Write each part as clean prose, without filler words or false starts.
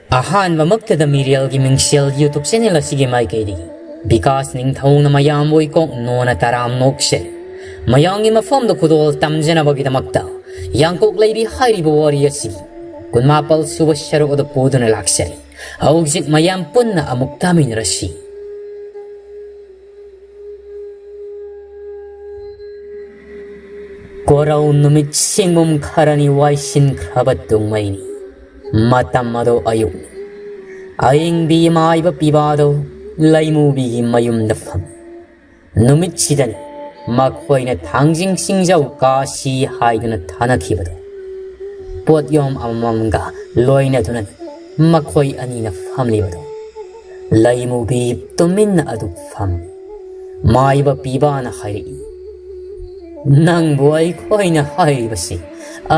ꯑꯍꯥꯟꯕꯃꯛꯇꯗ ꯃꯤꯔꯦꯜꯒꯤ ꯃꯤꯡꯁꯦꯜ ꯌꯨꯇꯨꯕ ꯆꯦꯅꯦꯜ ꯑꯁꯤꯒꯤ ꯃꯥꯏꯀꯩꯗꯒꯤ ꯕꯤꯀꯥꯁ ꯅꯤꯡꯊꯧꯅ ꯃꯌꯥꯝ ꯑꯣꯏꯀꯣꯛ ꯅꯣꯅ ꯇꯔꯥꯝꯅꯣꯛꯆꯔꯤ ꯃꯌꯥꯝꯒꯤ ꯃꯐꯝꯗ ꯈꯨꯗꯣꯜ ꯇꯝꯖꯅꯕꯒꯤꯗꯃꯛꯇ ꯌꯥꯡꯀꯣꯛ ꯂꯩꯕꯤ ꯍꯥꯏꯔꯤꯕ ꯋꯥꯔꯤ ꯑꯁꯤꯒꯤ ꯲꯹ ꯁꯨꯕ ꯁꯔꯨꯛ ꯑꯗꯨ ꯄꯨꯗꯨꯅ ꯂꯥꯛꯆꯔꯤ ꯍꯧꯖꯤꯛ ꯃꯌꯥꯝ ꯄꯨꯟꯅ ꯑꯃꯨꯛ ꯇꯥꯃꯤꯟꯅꯔꯁꯤ ꯀꯣꯔꯧ ꯅꯨꯃꯤꯠ ꯁꯤꯡꯕꯨꯝ ꯈꯔꯅꯤ ꯋꯥꯏꯁꯤꯟꯈ꯭ꯔꯕ ꯇꯨꯡꯃꯩꯅꯤ ꯃꯇꯝ ꯑꯗꯣ ꯑꯌꯨꯛꯅꯤ ꯑꯏꯪꯕꯤ ꯃꯥꯏꯕ ꯄꯤꯕꯥꯗꯣ ꯂꯩꯃꯨꯕꯤꯒꯤ ꯃꯌꯨꯝꯗ ꯐꯝꯃꯤ ꯅꯨꯃꯤꯠꯁꯤꯗꯅꯤ ꯃꯈꯣꯏꯅ ꯊꯥꯡꯖꯤꯡ ꯁꯤꯡꯖꯧ ꯀꯥꯁꯤ ꯍꯥꯏꯗꯨꯅ ꯊꯥꯅꯈꯤꯕꯗꯣ ꯄꯣꯠꯌꯣꯝ ꯑꯃꯃꯝꯒ ꯂꯣꯏꯅꯗꯨꯅꯅꯤ ꯃꯈꯣꯏ ꯑꯅꯤꯅ ꯐꯝꯂꯤꯕꯗꯣ ꯂꯩꯃꯨꯕꯤ ꯇꯨꯃꯤꯟꯅ ꯑꯗꯨ ꯐꯝꯃꯤ ꯃꯥꯏꯕ ꯄꯤꯕꯥꯅ ꯍꯥꯏꯔꯛꯏ ꯅꯪꯕꯨ ꯑꯩꯈꯣꯏꯅ ꯍꯥꯏꯔꯤꯕꯁꯤ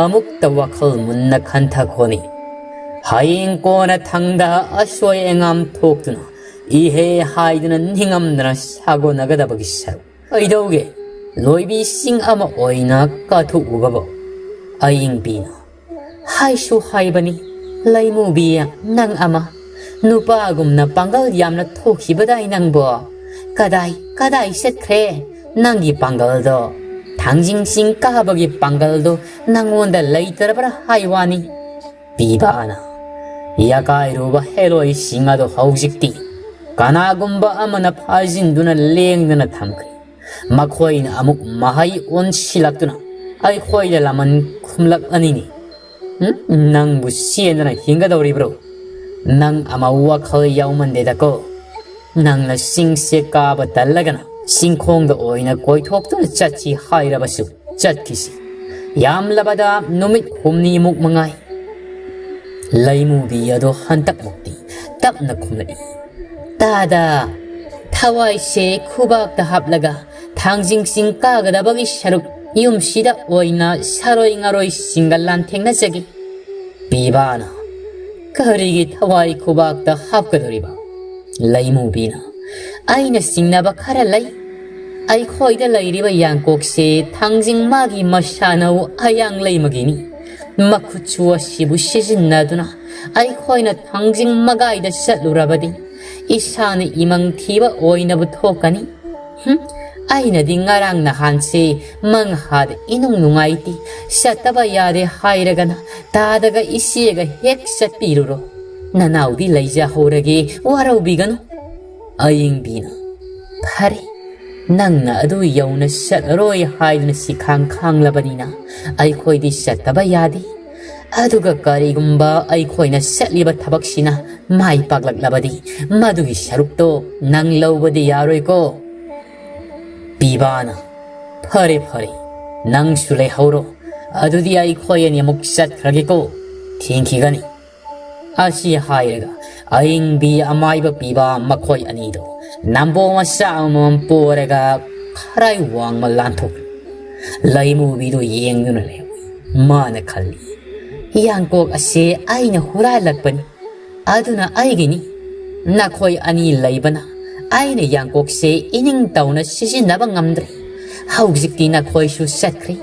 ꯑꯃꯨꯛꯇ ꯋꯥꯈꯜ ꯃꯨꯟꯅ ꯈꯟꯊꯈꯣꯅꯤ ꯍꯌꯦꯡ ꯀꯣꯟꯅ ꯊꯪꯗ ꯑꯁꯣꯏ ꯑꯉꯥꯝ ꯊꯣꯛꯇꯨꯅ 이해 하이드는 닝엄드나 사고 나가다보기 사로 어이더우게 로이비싱 아마 오이나 까투우가보 아잉비나 하이쇼 하이바니 라이무비야 낭 아마 누빠금나 빵갈 얌나 토키바다이 낭보 까다이 셋크레 낭기 빵갈도 당징싱 까바기 빵갈도 낭원다 레이터라바라 하이와니 비바나 야가이루바 헤로이 싱아도 하우직디 가나군바 아마나 파진두나 랭드나 탐크리 마코이나 아묵 마하이 온실락두나 아이코이라 라만 쿰락 아니니 낭 무시에나 힝가다우리브로 낭 아마 우와컬 야우만데다고 낭나 싱세 까바 달라가나 싱콩도 오이나 고이톡도나 짜치 하이라바수 짜키시 얌라바다 노밋 홈니 묵망아이 라이무비야도 한딱 먹디 답나 쿰라이 따다 타와이세 쿠박다 합라가 당징싱 까가다버기 샤룩 이음시다 오이나 사로잉아로이 싱갈란탱나 저기 비바나 거리기 타와이 쿠박다 합가더리바 라이무비나 아이나 싱나바 카랄라이 아이 코이다 라이리바 양곡세 당징마기 마샤나우 아양 라이마기니 마쿠추와 시부 시진나두나 아이 코이나 당징마가이다 샷루라바디 이사는 이망티바 오이나부터 가니? 아이나디 nga랑 나한세 망하드 이농농아이티 샷다바야데 하이라가나 다다가 이시에가 헥샷비루로 나나우디 레이자 호라게 와라우비가노 아잉비나 파리 낭나 아두 여우나 샷로이 하이드나 시캉캉라바니나 아이코이디 샷다바야디 아두가 까리군바 아이코이나 셋리바 타박시나 마이 빡락라바디 마두기 샤룩도 낭라우바디 야로이고 비바나 파리 낭술레 하우로 아두디 아이코이니 목샷 크라게고 팅키가니 아시 하이르가 아잉비 아마이바 비바 마코이 아니도 남보마 싸움은 뽀레가 카라이 왕마 란톡 라이무비도 이행눈을 해요 마나 칼리 양곡 아시 아이나 후라일락바니 아두나 아이기니 나코이 아니 라이바나 아이나 양곡세 이닝 따우나 시진나바 ngam드레 하우직디 나코이슈 샷크리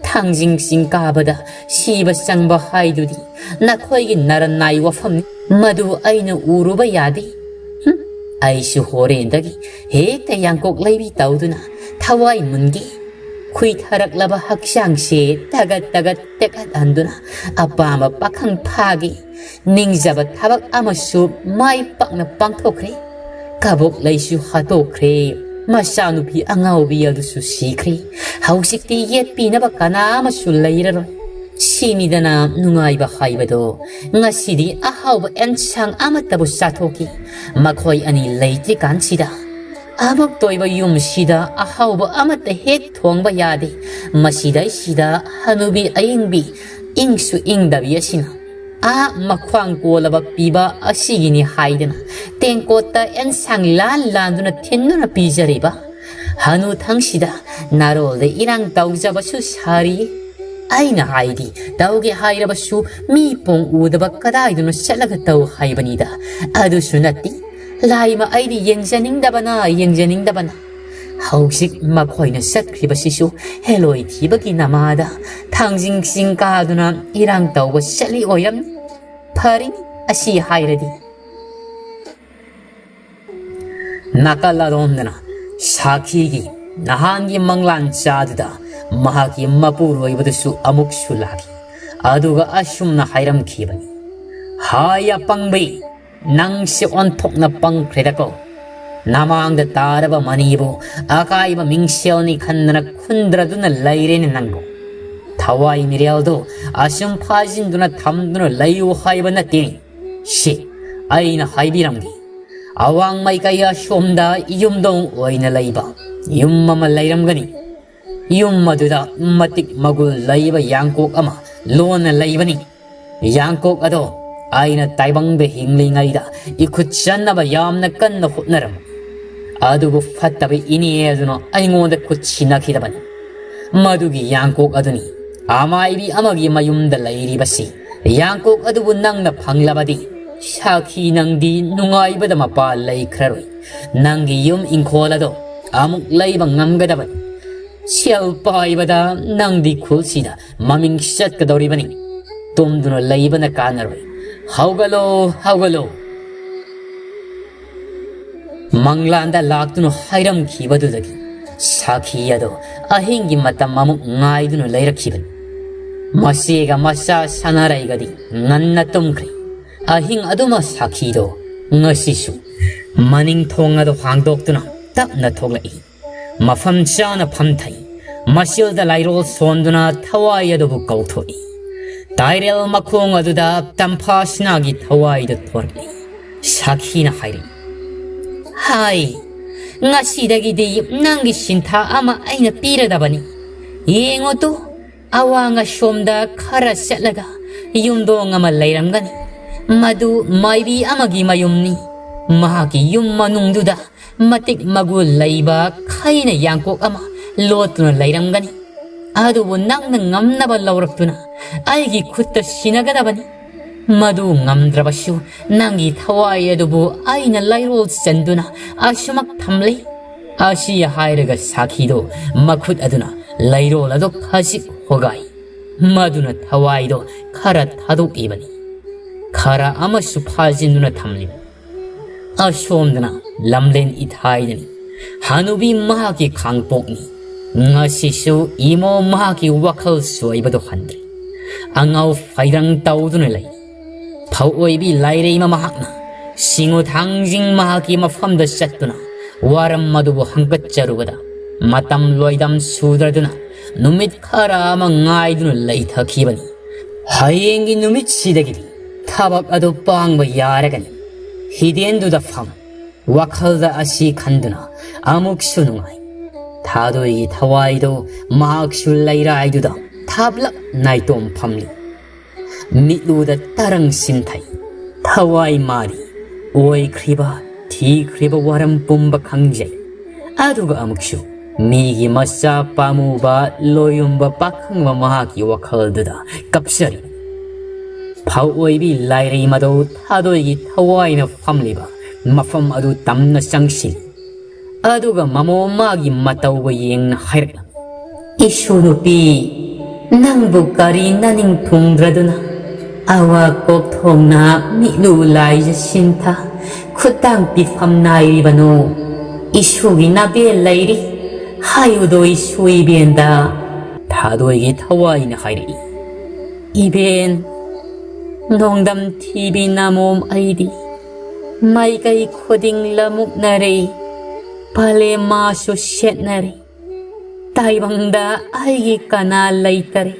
탕징싱 까바다 시바 쌍바 하이두디 나코이기 나라 나이와 팜니 마두 아이나 우루바 야디 아이슈 호레인다기 헤타 양곡 라이비 따우두나 타와이 문기 퀴타락라바 학샹시 따갓따갓 떼갓안두나 아빠마 빡항 파기 닝자바 타박 아마슈 마이 빡나 빵토크레 가복 레이슈 하토크레 마샤누피 앙아오비야두수 시크레 하우식디 옛비나바 가나 아마슈 레이라로 시니다나 누가이바 하이바도 nga시디 아하우바 엔창 아마따부 사토키 마코이 아니 레이티 간치다 아박 또이바 윰시다 아하우바 아마따 헥 통바 야데 마시다 시다 하누비 아잉비 잉수 잉다비야시나 아 마쾅 꼬라바 비바 아시기니 하이드나 땡꼬따 엔상 란란두나 텐누나 비자리바 하누 당시다 나로데 이랑 다우자바슈 샤리 아이나 하이디 다우게 하이라바슈 미뽕 우다바 까다이두나 샬라가 다우 하이바니다 아두슈나띠 라이마 아이디 yenjanin다바나 하우식 마코이나 샷크리바시슈 헬로이 티바기 나마다 탕징싱 까두나 이랑 따우바 샬리 오이람 파리니 ꯑꯁꯤ ꯍꯥꯏꯔꯗꯤ ꯅꯥꯀꯜꯂꯔꯣꯝꯗꯅ ꯁꯥꯈꯤꯒꯤ ꯅꯍꯥꯟꯒꯤ ꯃꯪꯂꯥꯟ ꯆꯥꯗꯨꯗ ꯃꯍꯥꯛꯀꯤ ꯃꯄꯨꯔꯣꯏꯕꯗꯨꯁꯨ ꯑꯃꯨꯛꯁꯨ ꯂꯥꯛꯈꯤ ꯑꯗꯨꯒ ꯑꯁꯨꯝꯅ ꯍꯥꯏꯔꯝꯈꯤꯕꯅꯤ ꯍꯥꯏ ꯑꯄꯪꯕꯤ ꯅꯪꯁꯤ ꯑꯣꯟꯊꯣꯛꯅ ꯄꯪꯈ꯭ꯔꯦꯗꯀꯣ ꯅꯃꯥꯡꯗ ꯇꯥꯔꯕ ꯃꯅꯤꯕꯨ ꯑꯀꯥꯏꯕ ꯃꯤꯡꯁꯦꯜꯅꯤ ꯈꯟꯗꯅ ꯈꯨꯟꯗ꯭ꯔꯗꯨꯅ ꯂꯩꯔꯦꯅꯦ ꯅꯪꯕꯨ ꯊꯋꯥꯏ ꯃꯤꯔꯦꯜꯗꯣ ꯑꯁꯨꯝ ꯐꯥꯖꯤꯟꯗꯨꯅ ꯊꯝꯗꯨꯅ ꯂꯩꯌꯨ ꯍꯥꯏꯕ ꯅꯠꯇꯦꯅꯤ ꯁꯤ ꯑꯩꯅ ꯍꯥꯏꯕꯤꯔꯝꯒꯦ ꯑꯋꯥꯡ ꯃꯥꯏꯀꯩ ꯑꯁꯣꯝꯗ ꯌꯨꯝꯗꯣꯡ ꯑꯣꯏꯅ ꯂꯩꯕ ꯌꯨꯝ ꯑꯃ ꯂꯩꯔꯝꯒꯅꯤ ꯌꯨꯝ ꯑꯗꯨꯗ ꯃꯇꯤꯛ ꯃꯒꯨꯜ ꯂꯩꯕ ꯌꯥꯡꯀꯣꯛ ꯑꯃ ꯂꯣꯟꯅ ꯂꯩꯕꯅꯤ ꯌꯥꯡꯀꯣꯛ ꯑꯗꯣ ꯑꯩꯅ ꯇꯥꯏꯕꯪꯗ ꯍꯤꯡꯂꯤꯉꯩꯗ ꯏꯈꯨꯠ ꯆꯟꯅꯕ ꯌꯥꯝꯅ ꯀꯟꯅ ꯍꯣꯠꯅꯔꯝꯃꯤ ꯑꯗꯨꯕꯨ ꯐꯠꯇꯕ ꯏꯅꯦ ꯑꯗꯨꯅ ꯑꯩꯉꯣꯟꯗ ꯈꯨꯠ ꯁꯤꯟꯅꯈꯤꯗꯕꯅꯤ ꯃꯗꯨꯒꯤ ꯌꯥꯡꯀꯣꯛ ꯑꯗꯨꯅꯤ ꯑꯃꯥꯏꯕꯤ ꯑꯃꯒꯤ ꯃꯌꯨꯝꯗ ꯂꯩꯔꯤꯕꯁꯤ ꯌꯥꯡꯀꯣꯛ ꯑꯗꯨꯕꯨ ꯅꯪꯅ ꯐꯪꯂꯕꯗꯤ ꯁꯥꯈꯤ ꯅꯪꯗꯤ ꯅꯨꯡꯉꯥꯏꯕꯗ ꯃꯄꯥ ꯂꯩꯈ꯭ꯔꯔꯣꯏ ꯅꯪꯒꯤ ꯌꯨꯝ ꯏꯪꯈꯣꯜ ꯑꯗꯣ ꯑꯃꯨꯛ ꯂꯩꯕ ꯉꯝꯒꯗꯕꯅꯤ ꯁꯦꯜ ꯄꯥꯏꯕꯗ ꯅꯪꯗꯤ ꯈꯨꯜꯁꯤꯗ ꯃꯃꯤꯡ ꯆꯠꯀꯗꯧꯔꯤꯕꯅꯤ ꯇꯨꯝꯗꯨꯅ ꯂꯩꯕꯅ ꯀꯥꯟꯅꯔꯣꯏ ꯍꯧꯒꯠꯂꯣ ꯍꯧꯒꯠꯂꯣ ꯃꯪꯂꯥꯟꯗ ꯂꯥꯛꯇꯨꯅ ꯍꯥꯏꯔꯝꯈꯤꯕꯗꯨꯗꯒꯤ ꯁꯥꯈꯤ ꯑꯗꯣ ꯑꯍꯤꯡꯒꯤ ꯃꯇꯝ ꯑꯃꯨꯛ ꯉꯥꯏꯗꯨꯅ ꯂꯩꯔꯛꯈꯤꯕꯅꯤ ꯃꯆꯦꯒ ꯃꯆꯥ ꯁꯥꯟꯅꯔꯩꯒꯗꯤ ꯉꯟꯅ ꯇꯨꯝꯈ꯭ꯔꯦ ꯑꯍꯤꯡ ꯑꯗꯨꯃ ꯁꯥꯈꯤꯗꯣ ꯉꯁꯤꯁꯨ ꯃꯅꯤꯡ ꯊꯣꯡ ꯑꯗꯨ ꯍꯥꯡꯗꯣꯛꯇꯨꯅ ꯇꯞꯅ ꯊꯣꯛꯂꯛꯏ ꯃꯐꯝ ꯆꯥꯅ ꯐꯝꯊꯩ ꯃꯆꯤꯜꯗ ꯂꯥꯏꯔꯣꯜ ꯁꯣꯟꯗꯨꯅ ꯊꯋꯥꯏ ꯑꯗꯨꯕꯨ ꯀꯧꯊꯣꯛꯏ ꯇꯥꯏꯔꯦꯜ ꯃꯈꯣꯡ ꯑꯗꯨꯗ ꯇꯝꯐꯥꯁꯤꯅꯥꯒꯤ ꯊꯋꯥꯏꯗ ꯊꯣꯔꯛꯏ ꯁꯥꯈꯤꯅ ꯍꯥꯏꯔꯛꯏ ꯍꯥꯏ ꯉꯁꯤꯗꯒꯤꯗꯤ ꯅꯪꯒꯤ ꯁꯤꯟꯊꯥ ꯑꯃ ꯑꯩꯅ ꯄꯤꯔꯗꯕꯅꯤ ꯌꯦꯡꯉꯣ ꯇꯨ ꯑꯋꯥꯡ ꯑꯁꯣꯝꯗ ꯈꯔ ꯆꯠꯂꯒ ꯌꯨꯝꯗꯣꯡ ꯑꯃ ꯂꯩꯔꯝꯒꯅꯤ ꯃꯗꯨ ꯃꯥꯏꯕꯤ ꯑꯃꯒꯤ ꯃꯌꯨꯝꯅꯤ ꯃꯍꯥꯛꯀꯤ ꯌꯨꯝ ꯃꯅꯨꯡꯗꯨꯗ ꯃꯇꯤꯛ ꯃꯒꯨꯜ ꯂꯩꯕ ꯈꯩꯅ ꯌꯥꯡꯀꯣꯛ ꯑꯃ ꯂꯣꯠꯇꯨꯅ ꯂꯩꯔꯝꯒꯅꯤ ꯑꯗꯨꯕꯨ ꯅꯪꯅ ꯉꯝꯅꯕ ꯂꯧꯔꯛꯇꯨꯅ ꯑꯩꯒꯤ ꯈꯨꯠꯇ ꯁꯤꯟꯅꯒꯗꯕꯅꯤ ꯃꯗꯨ ꯉꯝꯗ꯭ꯔꯕꯁꯨ ꯅꯪꯒꯤ ꯊꯋꯥꯏ ꯑꯗꯨꯕꯨ ꯑꯩꯅ ꯂꯩꯔꯣꯜ ꯆꯟꯗꯨꯅ ꯑꯁꯨꯃꯛ ꯊꯝꯂꯤ ꯑꯁꯤ ꯍꯥꯏꯔꯒ ꯁꯥꯈꯤꯗꯣ ꯃꯈꯨꯠ ꯑꯗꯨꯅ ꯂꯩꯔꯣꯜ ꯑꯗꯨ ꯈꯖꯤꯛ ꯍꯣꯒꯥꯏ ꯃꯗꯨꯅ ꯊꯋꯥꯏꯗꯣ ꯈꯔ ꯊꯥꯗꯣꯛꯏꯕꯅꯤ ꯈꯔ ꯑꯃꯁꯨ ꯐꯥꯖꯤꯟꯗꯨꯅ ꯊꯝꯂꯤꯕꯅꯤ ꯑꯁꯣꯝꯗꯅ ꯂꯝꯂꯦꯟ ꯏꯊꯥꯏꯗꯅꯤ ꯍꯅꯨꯕꯤ ꯃꯍꯥꯛꯀꯤ ꯈꯥꯡꯄꯣꯛꯅꯤ ꯉꯁꯤꯁꯨ ꯏꯃꯣ ꯃꯍꯥꯛꯀꯤ ꯋꯥꯈꯜ ꯁꯣꯏꯕꯗꯣ ꯍꯟꯗ꯭ꯔꯤ ꯑꯉꯥꯎ ꯐꯩꯔꯪ ꯇꯧꯗꯨꯅ ꯂꯩ ꯐꯧꯑꯣꯏꯕꯤ ꯂꯥꯏꯔꯩꯃ ꯃꯍꯥꯛꯅ ꯁꯤꯡꯎ ꯊꯥꯡꯖꯤꯡ ꯃꯍꯥꯛꯀꯤ ꯃꯐꯝꯗ ꯆꯠꯇꯨꯅ ꯋꯥꯔꯝ ꯑꯗꯨꯕꯨ ꯍꯪꯀꯠꯆꯔꯨꯕꯗ ꯃꯇꯝ ꯂꯣꯏꯗꯝ ꯁꯨꯗ꯭ꯔꯗꯨꯅ ꯅꯨꯃꯤꯠ ꯈꯔ ꯑꯃ ꯉꯥꯏꯗꯨꯅ ꯂꯩꯊꯈꯤꯕꯅꯤ ꯍꯌꯦꯡꯒꯤ ꯅꯨꯃꯤꯠꯁꯤꯗꯒꯤꯗꯤ ꯊꯕꯛ ꯑꯗꯨ ꯄꯥꯡꯕ ꯌꯥꯔꯒꯅꯤ ꯍꯤꯗꯦꯟꯗꯨꯗ ꯐꯝ ꯋꯥꯈꯜꯗ ꯑꯁꯤ ꯈꯟꯗꯨꯅ ꯑꯃꯨꯛꯁꯨ ꯅꯨꯡꯉꯥꯏ ꯊꯥꯗꯣꯏꯒꯤ ꯊꯋꯥꯏꯗꯣ ꯃꯍꯥꯛꯁꯨ ꯂꯩꯔꯥꯏꯗꯨꯗ ꯊꯥꯞꯂꯞ ꯅꯥꯏꯇꯣꯝ ꯐꯝꯂꯤ ꯃꯤꯠꯂꯨꯗ ꯇꯔꯪ ꯁꯤꯟꯊꯩ ꯊꯋꯥꯏ ꯃꯥꯔꯤ ꯑꯣꯏꯈ꯭ꯔꯤꯕ ꯊꯤꯈ꯭ꯔꯤꯕ ꯋꯥꯔꯝ ꯄꯨꯝꯕ ꯈꯪꯖꯩ ꯑꯗꯨꯒ ꯑꯃꯨꯛꯁꯨ ꯃꯤꯒꯤ ꯃꯆꯥ ꯄꯥꯝꯃꯨꯕ ꯂꯣꯌꯨꯝꯕ ꯄꯥꯈꯪꯕ ꯃꯍꯥꯛꯀꯤ ꯋꯥꯈꯜꯗꯨꯗ ꯀꯞꯆꯔꯤ ꯐꯧꯑꯣꯏꯕꯤ ꯂꯥꯏꯔꯩ ꯃꯗꯧ ꯊꯥꯗꯣꯏꯒꯤ ꯊꯋꯥꯏꯅ ꯐꯝꯂꯤꯕ ꯃꯐꯝ ꯑꯗꯨ ꯇꯝꯅ ꯆꯪꯁꯤꯜꯂꯤ ꯑꯗꯨꯒ ꯃꯃꯣ ꯃꯥꯒꯤ ꯃꯇꯧꯕ ꯌꯦꯡꯅ ꯍꯥꯏꯔꯛꯂꯝꯃꯤ ꯏꯁꯨ ꯅꯨꯄꯤ ꯅꯪꯕꯨ ꯀꯔꯤ ꯅꯅꯤꯡ ꯊꯨꯡꯗ꯭ꯔꯗꯨꯅ ꯑꯋꯥ ꯀꯣꯛꯊꯣꯡꯅ ꯃꯤꯠꯂꯨ ꯂꯥꯏꯖ ꯁꯤꯟꯊ ꯈꯨꯠꯇꯥꯡ ꯄꯤꯐꯝ ꯅꯥꯏꯔꯤꯕꯅꯣ 이슈기 나비엘라이리 하유도 이슈 이벤다 다도에게 타와이나 하이리 이벤 농담 TV 나몸 아이디 마이가이 코딩 라묵나레 발레 마쇼 셋나레 다이방다 아이기 까나 라이따레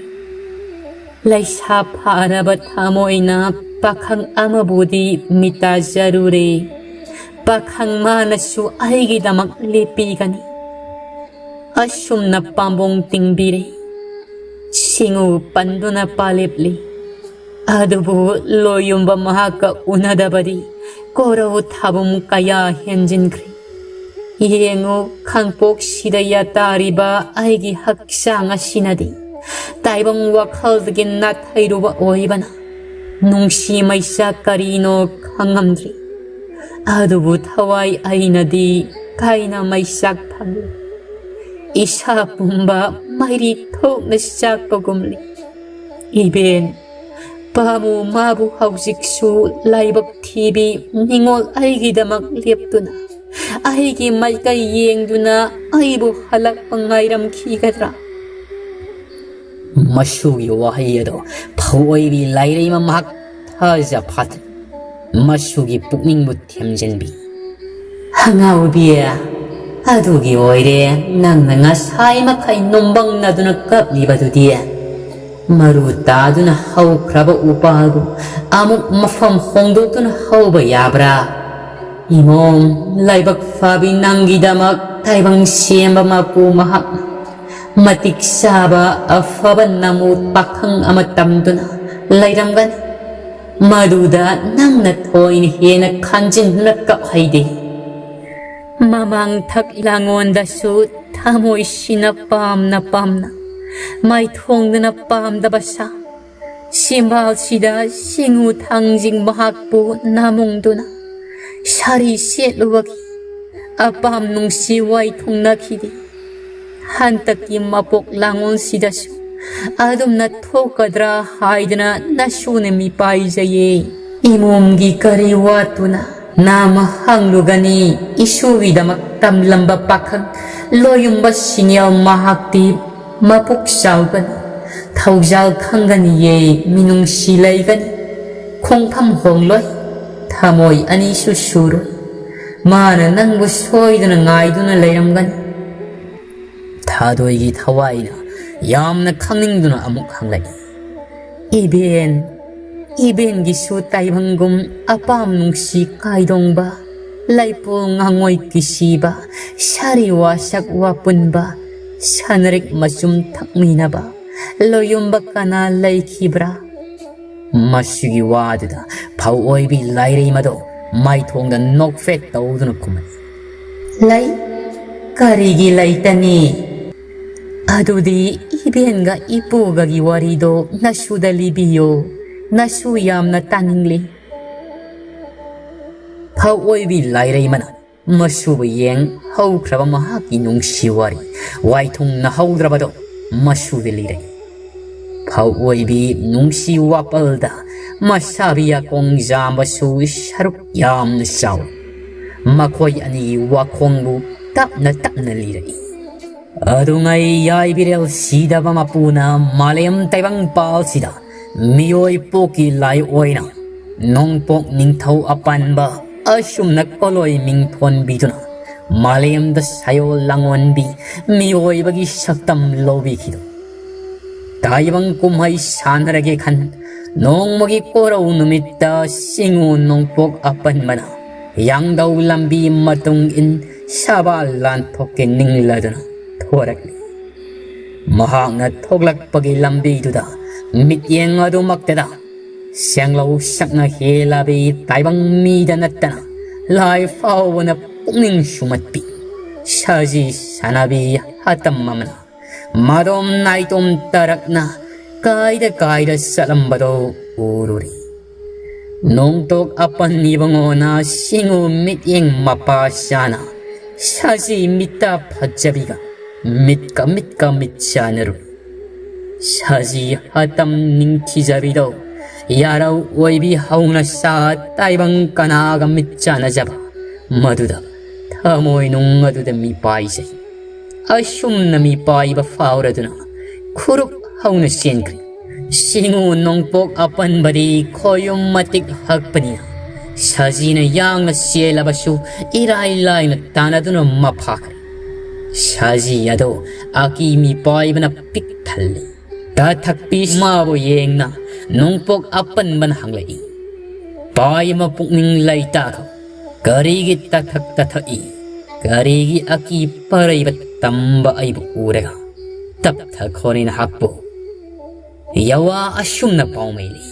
라이사 파라바 타모이나 박항 아마보디 미타자루레 Pakhang manasu aigidamak lipigani asum na pambong tingbiri singu panduna palipli adubu loyumba mahaka unadabadi korau tabum kaya henjinkri yengu kangpok sidaya tariba aigi haksanga sinadi taibang wakhaldgin nathairuba oibana nungsi maisa karino kangamdri adubu thawai ainadi kaina maisak phamli isa pumba mairi thokna sakpagumli iben Pamu mabu hausiksu laibak TV ningol aigidamak liaptuna aigi maikay yengduna aibu halak pangairam kigadra Masugi wahayado pawoibi lairima mahak taja pat Masugi pukning mutemjenbi Hangaubiya Adugi oire nang nga saimakay nombang naduna kaplibado diya Maru taduna hau kraba upago amuk mafam hongdotuna hau bayabra Imom laibak fabi nanggidamak taibang siyamba mapu mahak Matik saba afaban namut pakhang amatamduna lairamgan Maduda nang natoin hena kanjin nakapayde Mamang taklangon dasu tamoy sinapam na pamna May thong na pam da basa Simbal sida singu tangjing mahakpo namong duna Sari siyetluwagi Apam nung siway thong nakidi Hantak yung mapok langon sida su Adom na tokadra haidana nasune mi paizaye Imom gi kariwatu na Nama hanglugani isuwidamak tamlamba pakhang Loyumba sinyaw mahakti mapuksaw gani Tawjal kanggani ye minung silay gani Kongpam hongloy Tamoy ani susuroy Mana nang busoy na ngay doon na layram gani Tadoy gi taway na Yam na kangning doon na amuk hanglay Iben gisu taybanggum apam nung si kaidong ba Laipo ngangoy kisi ba Sariwa sakwa pun ba Sanarik masum takmina ba Loyong baka na laikibra Masugi wadada Pauoy bi layray mado May tong na nokfet daw doon kuman Lay Karigi lay tani Adudi iben ga ipo gagiwarido Nasudalibiyo Nasuyam na taningli Pauoy bi layray mana Masubayeng hau kraba mahaki nung siwari Waitong na hau drabado masudiliray Pauoy bi nung siwapalda Masabi akong zambasu sharuk yam na saw Makoy ani wakong bu tap na liray Ado ngay yay birel sida ba mapuna Malayam taybang pal sida Miyoy poki lai oy na Nong pok ning tau apan ba Asum nakoloy ming thon biduna Malayam da sayo langon bi Miyoy bagi saktam lobi kido Taibang kumhay sanarage kan Nong magi koraw numita Singo nong pok apan mana Yang daw lambi matungin Sabalan token ning laduna Thorakli Mahang na toglak pagi lambi duda Mityeng adu magtada Siyanglaw sak na helabi taibang mida natana Lai faw na pungning sumatpi Saji sanabi hatam mamana Madom naitom tarak na Kaida salambado ururi Nong tok apan nibango na Singo mityeng mapasana Saji mita pajabiga Mitka mitsanaru Saji hatam ning tijabido Yaraw oibi hauna sa taibang kanaga mitsana jaba Maduda tamoy nung aduda mi paisay Asum na mi paiba faura duna Kuruk hauna sienkri Singo nong pok apan bari koyong matik hagpanina Saji na yang na siya labasu Iray-lay na tanaduna mapakari Saji yado aki mi paiba na piktali Tatakpis maboyeng na Nung pok apan man hanglay Pay mapukning layta ko Karigi tatak-tatai Karigi aki paray bat tamba ay bukurega Taptak ko rin hakbo Yawa asyum na paumayli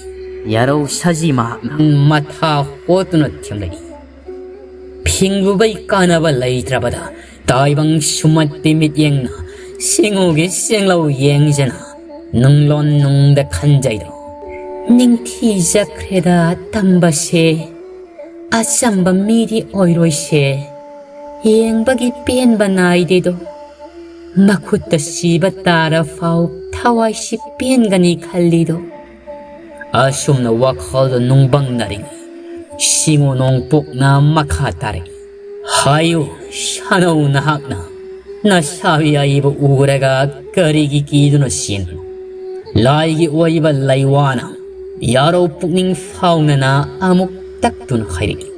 Yaraw saji mahaknang mata koto na tiyamlay Pingbubay ka na balay trabada Taibang sumatimit yang na Singogi singlaw yang jana Nung lon nung da kanjay do Ning tija kreda tambase Asamba midi oiroy se Yang bagi pien banay dedo Makuta siba tara faw Taway si pien gani kalido ꯑꯁꯨꯝꯅ ꯋꯥꯈꯜꯗ ꯅꯨꯡꯕꯪꯅꯔꯤꯉꯩ ꯁꯤꯡꯎ ꯅꯣꯡꯄꯣꯛꯅ ꯃꯈꯥ ꯇꯥꯔꯛꯏ. ꯍꯥꯏꯌꯨ ꯁꯥꯅꯧ ꯅꯍꯥꯛꯅ ꯅꯁꯥꯕꯤ ꯑꯩꯕꯨ ꯎꯔꯒ ꯀꯔꯤꯒꯤ ꯀꯤꯗꯨꯅ ꯆꯦꯟꯕꯅꯣ? ꯂꯥꯏꯒꯤ ꯑꯣꯏꯕ ꯂꯩꯋꯥꯅ ꯌꯥꯔꯧ ꯄꯨꯛꯅꯤꯡ ꯐꯥꯎꯅꯅ ꯑꯃꯨꯛ ꯇꯛꯇꯨꯅ ꯍꯥꯏꯔꯛꯏ.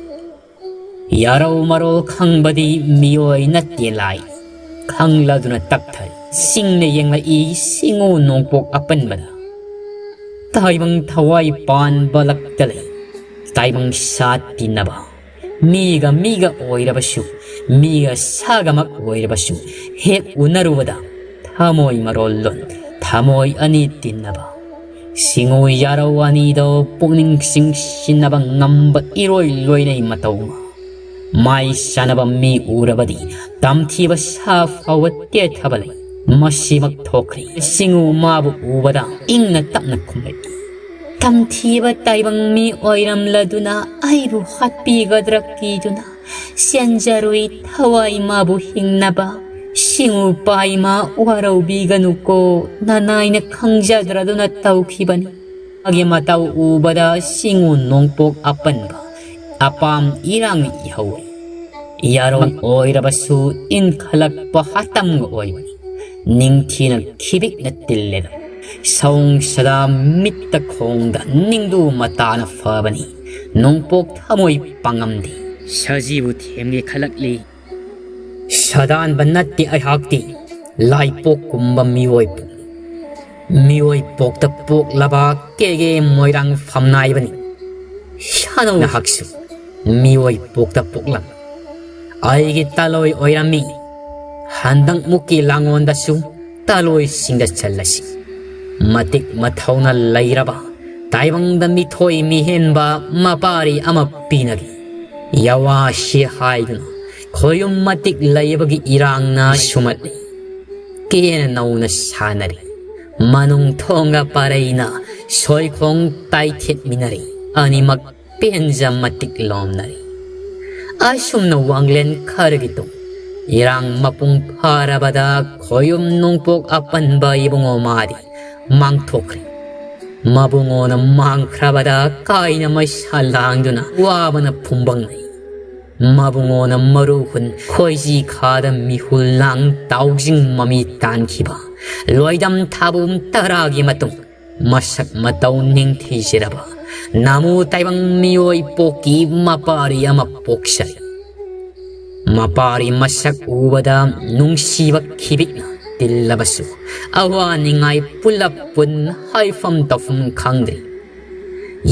ꯌꯥꯔꯧ ꯃꯔꯣꯜ ꯈꯪꯕꯗꯤ ꯃꯤꯑꯣꯏ ꯅꯠꯇꯦ ꯂꯥꯏ. ꯈꯪꯂꯗꯨꯅ ꯇꯛꯊꯔꯤ. ꯆꯤꯡꯅ ꯌꯦꯡꯂꯛꯏ ꯁꯤꯡꯎ ꯅꯣꯡꯄꯣꯛ ꯑꯄꯟꯕꯗ. ꯇꯥꯏꯕꯪ ꯊꯋꯥꯏ ꯄꯥꯟꯕ ꯂꯛꯇ ꯂꯩ ꯇꯥꯏꯕꯪ ꯁꯥ ꯇꯤꯟꯅꯕ. ꯃꯤꯒ ꯑꯣꯏꯔꯕꯁꯨ 미가 사가막 오이르바슈 헥 우나루바다 타모이 마롤론 타모이 아니 띠나바 싱오이 야라우 아니도 뽕닝싱 신나방 남바 이로이 로이네이 마타우마 마이 샤나바 미 우라바디 담티바 사파와 떼타발레 마시막 토크리 싱우 마부 우바다 잉나 땀나 콤레 담티바 따이방 미 오이람라두나 아이부 핫비가드라끼두나 시안자루이 타와이 마부 힝나바 싱우 빠이마 와라우비가 눕고 나나이나 강자드라도 나타우키바니 아게 마타우 우바다 싱우 농복 아빤바 아빰 이랑 이하우이 야로 오이라바수 인칼락바 하탐가 오이바니 닝티나 키빅나 딜레다 사웅사다 미따 콩다 닝두 마타나 파바니 농복 타모이 빵암디 샤지부 템게 칼락리 샤단 반나띠 아이학띠 라이복 굼바 미워이복 덕복 라바 깨게 모이랑 팜나이바니 샤노나 학수 미워이복 덕복람 아이게 딸로이 오이람미 한당 묵기 랑온다수 딸로이 싱다 찰라시 마틱 마타우나 라이라바 다이방다 미토이 미헨바 마바리 아마 비나기 야와시 하이드나 고용마틱 라이버기 이랑나 수말리 깨나 나오나 사나리 마농 통가 빠레이나 소이콩 따이텟 미나리 아니막 뺀자마틱 롬나리 아숨나 왕렌 카르기동 이랑 마뿡 파라바다 고용농복 아빤바 이봉오 마디 망토크리 마붕오나 망크라바다 까이나 마샬랑두나 와바나 품방나이 마붕오나 마루훈 코이지 카다 미훌랑 다우징 마미 단키바 로이담 타붐 따라기 마뚱 마삭 마타운 닝티시라바 나무 따이방 미오이 뽀기 마파리야 마복샤이 마파리 마삭 우바다 뭉시바 키빅나 딜라바수 아와닝아이 뿔라뿐 하이펌 더품 강드리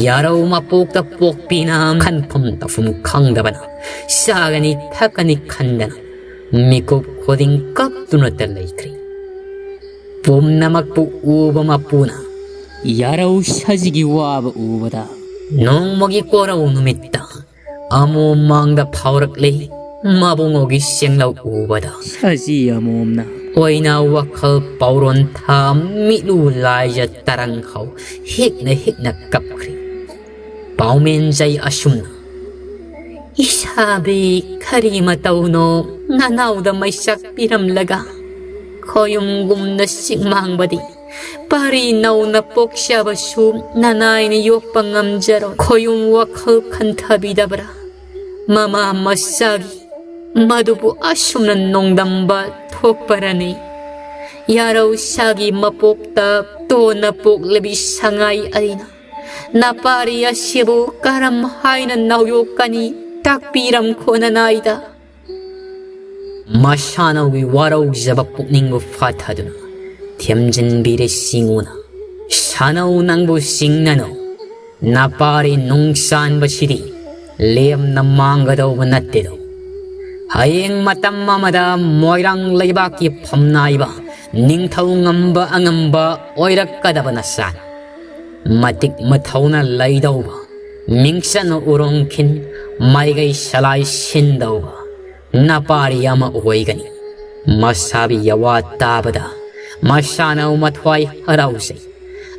야라우마 뽁다 뽁비나 칸펌 더품 강다바나 사가니 타가니 칸다나 미국 고딩 깍두나 달라이크리 봄나막부 우바마뿌나 야라우 샤지기 와바 우바다 농목이 꼬라우 누밌다 아무 망다 파우락리 마봉오기 생라우 우바다 샤지야 몸나 오이나 와칼 바우론 타 미루 라이자 따랑하우 헥나 깝크리 바우멘자이 아숨나 이사비 카리마 따우노 나나우다 마이삭 비람라가 거용금나 씩망바디 파리 나우나 복샤바수 나나이니 욕방암자로 거용 와칼 칸타비다브라 마마 마사기 마두부 아숨나 농담바 톡바라니 야라우 샤기 마복다 또 나복 레비 상하이 아리나 나파리야 시부 까람 하이나 나우요까니 딱비람 코나나이다 마샤나우이 와라우 자바 뽕닝고 파타두나 템진비레 싱우나 샤나우 낭부 싱나노 나파리 농산바시리 렘나 망가다우바 나떼도 하잉 마땀마마다 모이랑 레이바키 펌나이바 닝타우 ngamba angamba 오이락가다바 나산 마틱 마타우나 라이다우바 밍산 우롱킨 마이가이 샬라이 신다우바 나파리야마 오이가니 마사비 야와 따바다 마샤나우 마트와이 하라우세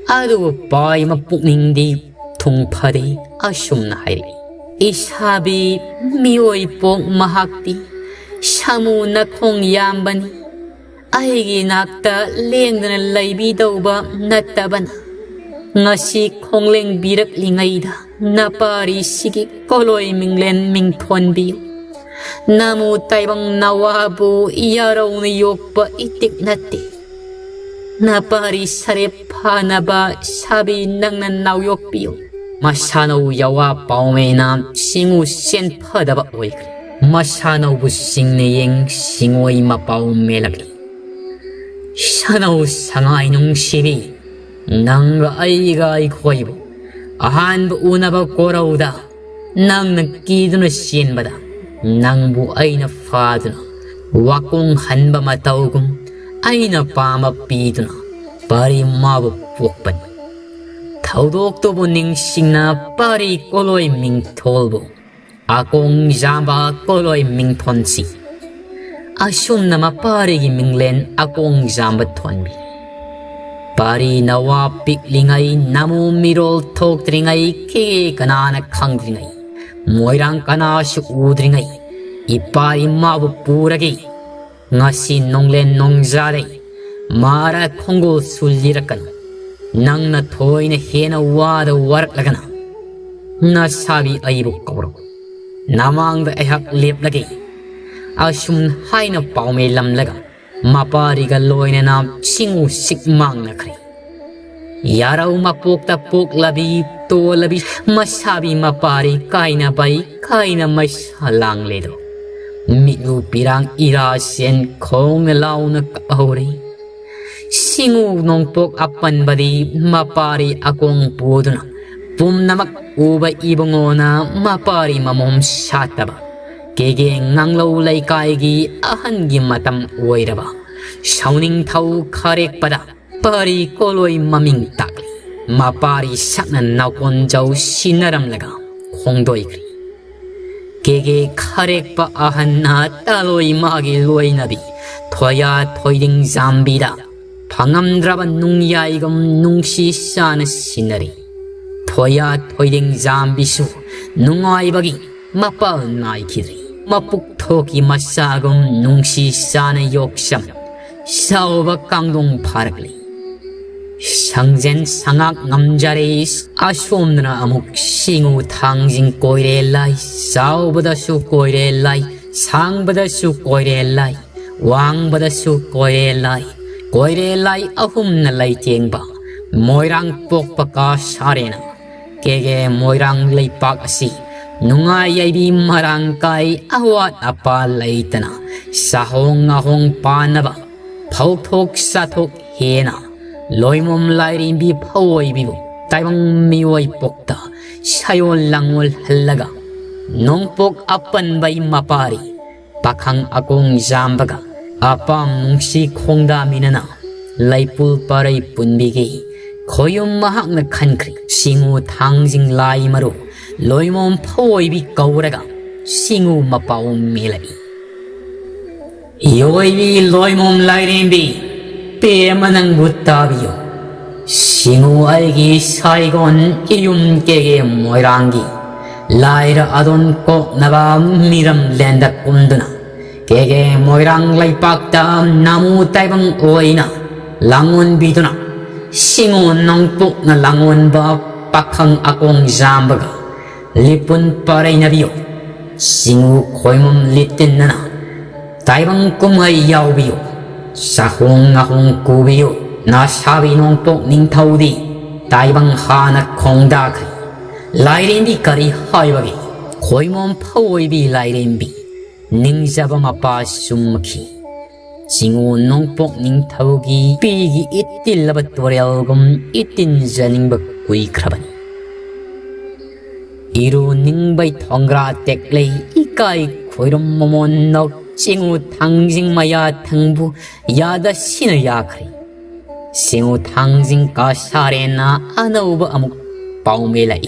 아두 바이마 뿡닝디 퉁파디 아숨나 하이리 이사비 미오이뽕 마학디 샤무나 콩얌바니 아이기 낙다 랭드나 라이비다우바 나타바나 ngasi kongleng birak lingayda napari sigi koloy minglen mingthon biyo namu taibang nawabu iyaraw na yokpa itik nate napari sarep hanaba sabi nang nanawyok biyo masanaw yawa paumena singu sen padaba oikri masanaw bu singneyeng singoy mapaw melagli sanaw sangay nung sibi nangga aiga ikoibo ahanba unaba korauda nang nagkiduna siyenbada nang bu ay na faduna wakong hanba matawgum ay na pamapiduna pari mabu pukpan Taudok bu ning singna pari koloy ming tolbo akong jamba koloy ming tonsi asum nama pari gi minglen akong jamba tonbi pari nawa piklingay namu mirol tok dringay ke kanana khang dringay moirang kana su udringay ipari mabu puragi ngasi nonglen nongjare mara khongol sulirakan nang na thoy na hena wada warak lagana na sabi aibu kawro namang da ehak lep lagi asum hai na paume lam laga mapari ga loy na nam singu sikmang na kri yaraw mapok ta pok labi to labi masabi mapari kaina bai kaina masalang ledo migu pirang ira sen khong na law na kaori singu nongpok apan badi mapari akong puduna pum namak uba ibongona mapari mamom sataba kege nganglaw laikay gi ahan gi matam oiraba sauning thau kharek pada pari koloy maming takli mapari sakna nakon jaw sinaram laga khongdoi kri kege kharek pa ahan na taloy magi loy nabi thoya thoiding zambida 방암드라바 눅야이금 눅시샤는 시너리 토야 토이딩 잠비수 눅아이바기 마빠은 나이키드리 마북토기 마사금 눅시샤는 욕삼 사오바 깡동 파르글리 상젠 상악 남자레이 아쉬움느나 아묵 싱우 탕진 꼬이레라이 사오보다 수 꼬이레라이 상보다 수 꼬이레라이 왕보다 수 꼬이레라이 Koire lai ahum na lai tiengba moirang pokpaka sarena kege moirang lai pak asi nungay ay bi marangkay awat apa laitana sahong ahong panaba pautok satok hena loimom lai rin bi pawoy bibo taibang miwoy pokta sayon langol halaga nong pok apan bay mapari pakang akong zambaga apam nungsi khongda minana laipul paray punbigi koyum mahak na kankri singu tangjing lai maru loimom pawoy bi kauraga singu mapaw milay yoy bi loimom lai rimbi pemanang butabiyo singu algi saigon iyum kege moirangi laira adon ko naba miram lenda kunduna kege moirang laipakta namu taibang oina langon biduna singon nongpuk na langon ba pakhang akong zambaga lipun paray na biyo singu koymom litin na taibang kumay yaw biyo sahong akong kubiyo na sabi nongpuk ning taudi taibang hanak kong dakri lairin bi kari haybagi koymom pawoy bi lairin bi ningsaba mapa sumaki singu nongpok ning thaugi pigi itilaba torelgum itin janing ba kui khrabani iru ningbai thongra teklei ikai khoirom momon nok singu thangjing maya thangbu yada sina yakhri singu thangjing ka sarena anauba amuk paumelai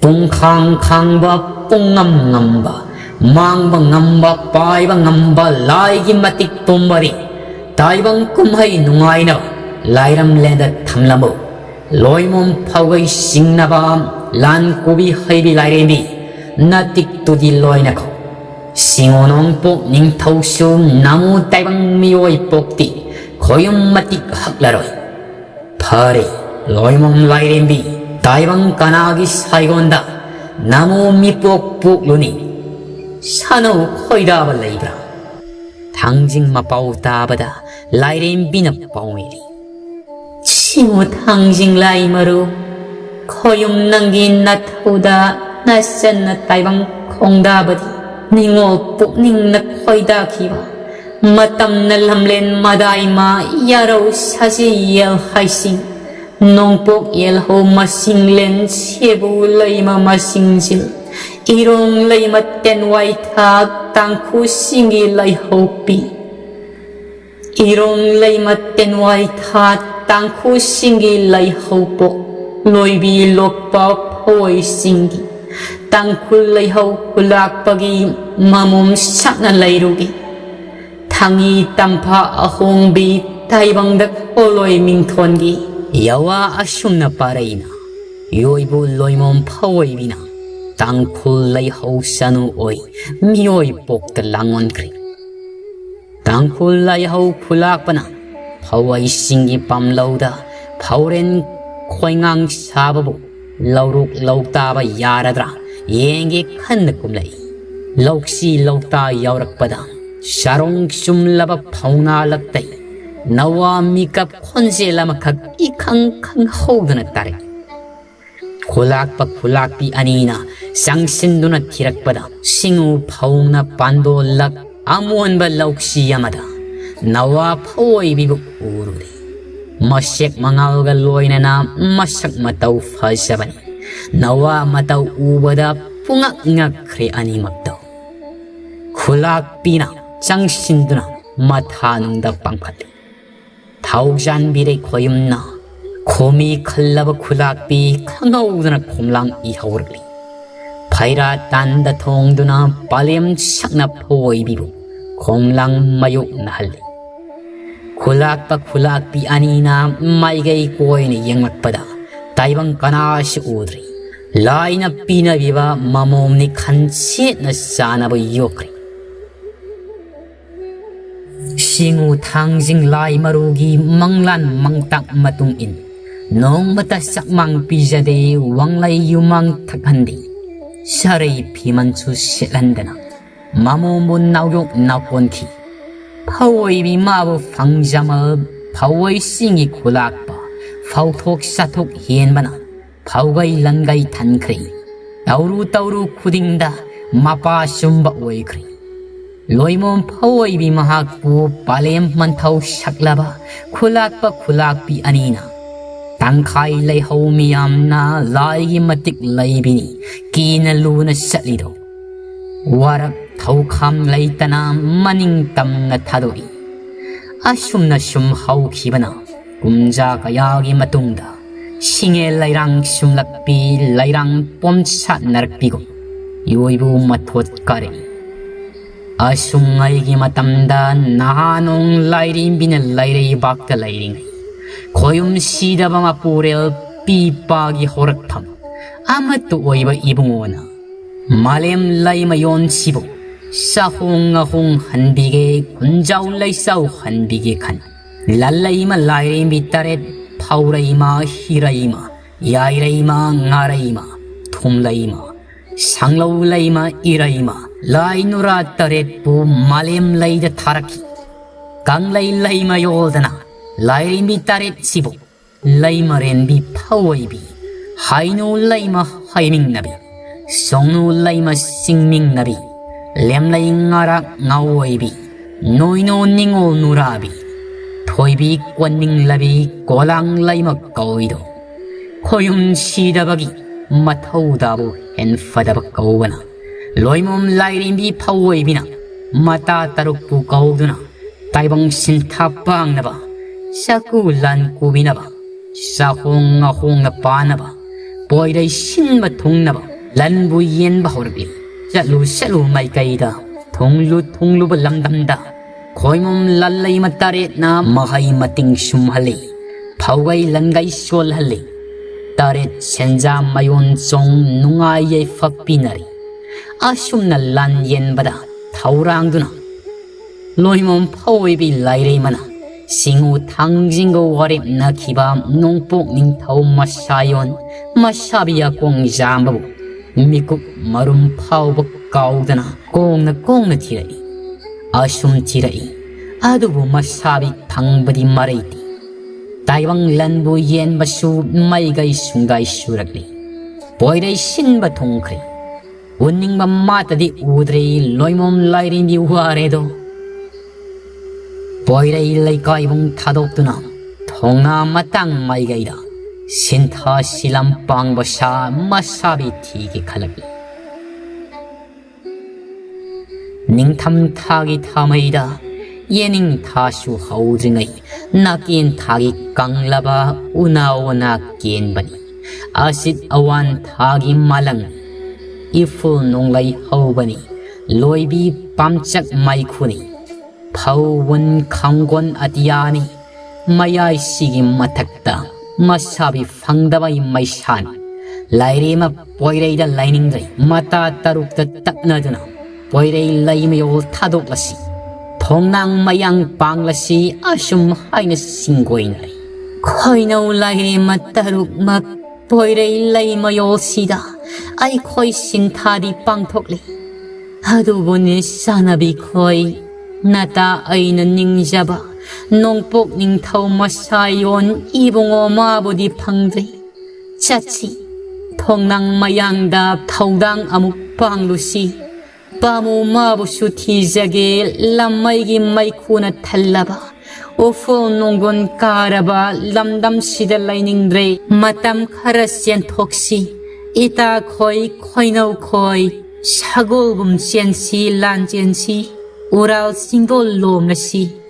pungkhang khangba pungngam ngamba Mangbang ngamba paibang ngamba laigi matik pumbari taibang kumhay nungay na lairam lenda thamlamo loimom paway singnaba lan kubi haybi lairembi natik tudi loy nako singonong pok ning tausu namu taibang miyoy pokti koyum matik haklaroy pare loimom lairimbi taibang kanagi saigonda namu mipok pukluni sano hoida balibra 당징 마파우 다바다 라이렘비나 파우메리 치무 당징 라이마루 거용 남긴 나타우다 나산나 따이방 콩다바디 닝오 뿌닝나 코이다 기와 마땀나 람렌 마다이마 야로 사시 엘 하이싱 농복 엘호 마싱렌 세부 라이마 마싱질 irong lay maten wai thak tang khu singi lay hopi irong lay maten wai thak tang khu singi lay hopo loi bi lok pa phoi singi tang khu lay ho kulak pagi mamum sakna lay rugi thangi tampha ahong bi taibang dak oloi ming thon gi yawa asumna paraina yoibu loimom phoi bina tangkul lay sanu oi mioi pok ta langon kri tangkul lay kulak pana phawai singi pam lauda phauren khoingang sababu lauruk lauta ba yaradra yenge khan kumlai lauksi lauta yaurak pada sarong sumlaba phauna laktai nawa mikap khonse lamakak ikhang khang hodana tare kulakpi anina sangsindo나 tirakpada singu pauna pandolak amuan ba lauksi yamada nawa phoi bibu ururi masek mangalga loina na masak matau fasabani nawa matau ubada pungak ngakre ani magdaw kulakpina sangsindo나 mathanungda pangpali thaugjan bire koyumna komi kallaba kulakpi kangawdana komlang ihawrli paira tanda thongduna palem sakna phoi bibu komlang mayuk nahalli kulakpi anina maigai koine yengmakpada taibang kanashi udri laina pina biba mamomni khanche na sanaba yokri singu thangjing lai marugi manglan mangtak matung in nong mata sakmang pijade wanglai yumang takhandi sarai pimanchu selandana mamomon nauyok naponki phawoi bi mabu fangjama phawoi singi kulakpa phauthok sathok hienbana phawgai langai thankhri tauru khudingda mapa sumba oikri loimom phawoi bi mahakpu palem manthau saklaba kulakpi anina tangkai lay miyam na laigi matik laybini kina luna salido warak thaukham laytana maning tam na thadoi asum na sum hau khibana kumja kayagi matungda singe lairang sumlakpi lairang pomsa narpigo yoibu mathot kare asum aigi matamda nahanong lairim bina lairei bakta lairing koyum sidaba mapurel pipagi horakpam amatu oiba ibungona malem laimayon sibo sahong hanbige kunjaw laisau hanbige kan lalaima lairim bitaret pauraima hiraima yairaima ngaraima thumlaima sanglaulaima iraima lainura taret pu malem laida tharaki kanglai laima yoldana lairimbi taret sibo laima renbi phawaibi hainu laima haiming nabi songnu laima singming nabi lemlai ngara ngawaibi noino ningo nurabi thoibi kwanning labi kolang laima kauido koyum sidabagi mathaudabu en fadaba kauwana loimom lairimbi phawaibina mata tarukpu kauduna taibang sintapang naba saku lan kubinaba sahong na panaba boiday sinba tungnaba lan buyen bahorbi salu mai kaida thonglu ba lamdamda khoimom lallai matare na mahai mating sumhali phawai langai sol hali taret senja mayon chong nungai ye fakpinari asumna lan yen bada thaurangduna loimom phawai bi lairei mana 싱우 탕징고 와립 나키밤 농복 닝타오 마샤yon 마샤비야 꽁잠바부 미국 마룸 파우버 가우드나 꽁나 티라이 아숨 티라이 아두부 마샤비 방바디 마레이티 다이방 란부 옌바수 마이가이 숭가이 슈락리 보이레이 신바 통크리 운닝바 마타디 우드레이 로이몸 라이린디 우아레도 보이레이 레이카이봉 타독두나 통나 마땅 마이가이다 신타 실람 빵바샤 마사비 티기 칼라비 닝탐 타기 타마이다 예닝 타슈 하우징의 나긴 타기 깡라바 우나오나 겐바니 아싯 아완 타기 말랑 이프 농라이 하우바니 로이비 빰짝 마이쿠니 파우원 강권 아디아니 마야이 시기 마탁다 마사비 방다바이 마이산 라이리마 보이레이다 라이닝드레이 마타 따룩다 딱나드나 보이레이 라이메요 타독라시 통낭 마양 방라시 아숨 하이나 싱고이나리 코이나우 라이리마 따룩마 보이레이 라이마요 시다 아이 코이 신타디 빵톡리 아두보니 사나비 코이 나타 아이는 닝자바 농복 닝타오 마사yon 이봉오 마보디 팡드리 차치 통낭 마양다 타우당 아묵 방루시 바무 마보슈 티자게 람마이기 마이쿠나 탈라바 오포 농곤 까라바 람담 시달라이닝드레 마탐 카라시안 톡시 이타 코이 코이나우 코이 샤골금 시안시 란지안시 오랄 싱골 롬라시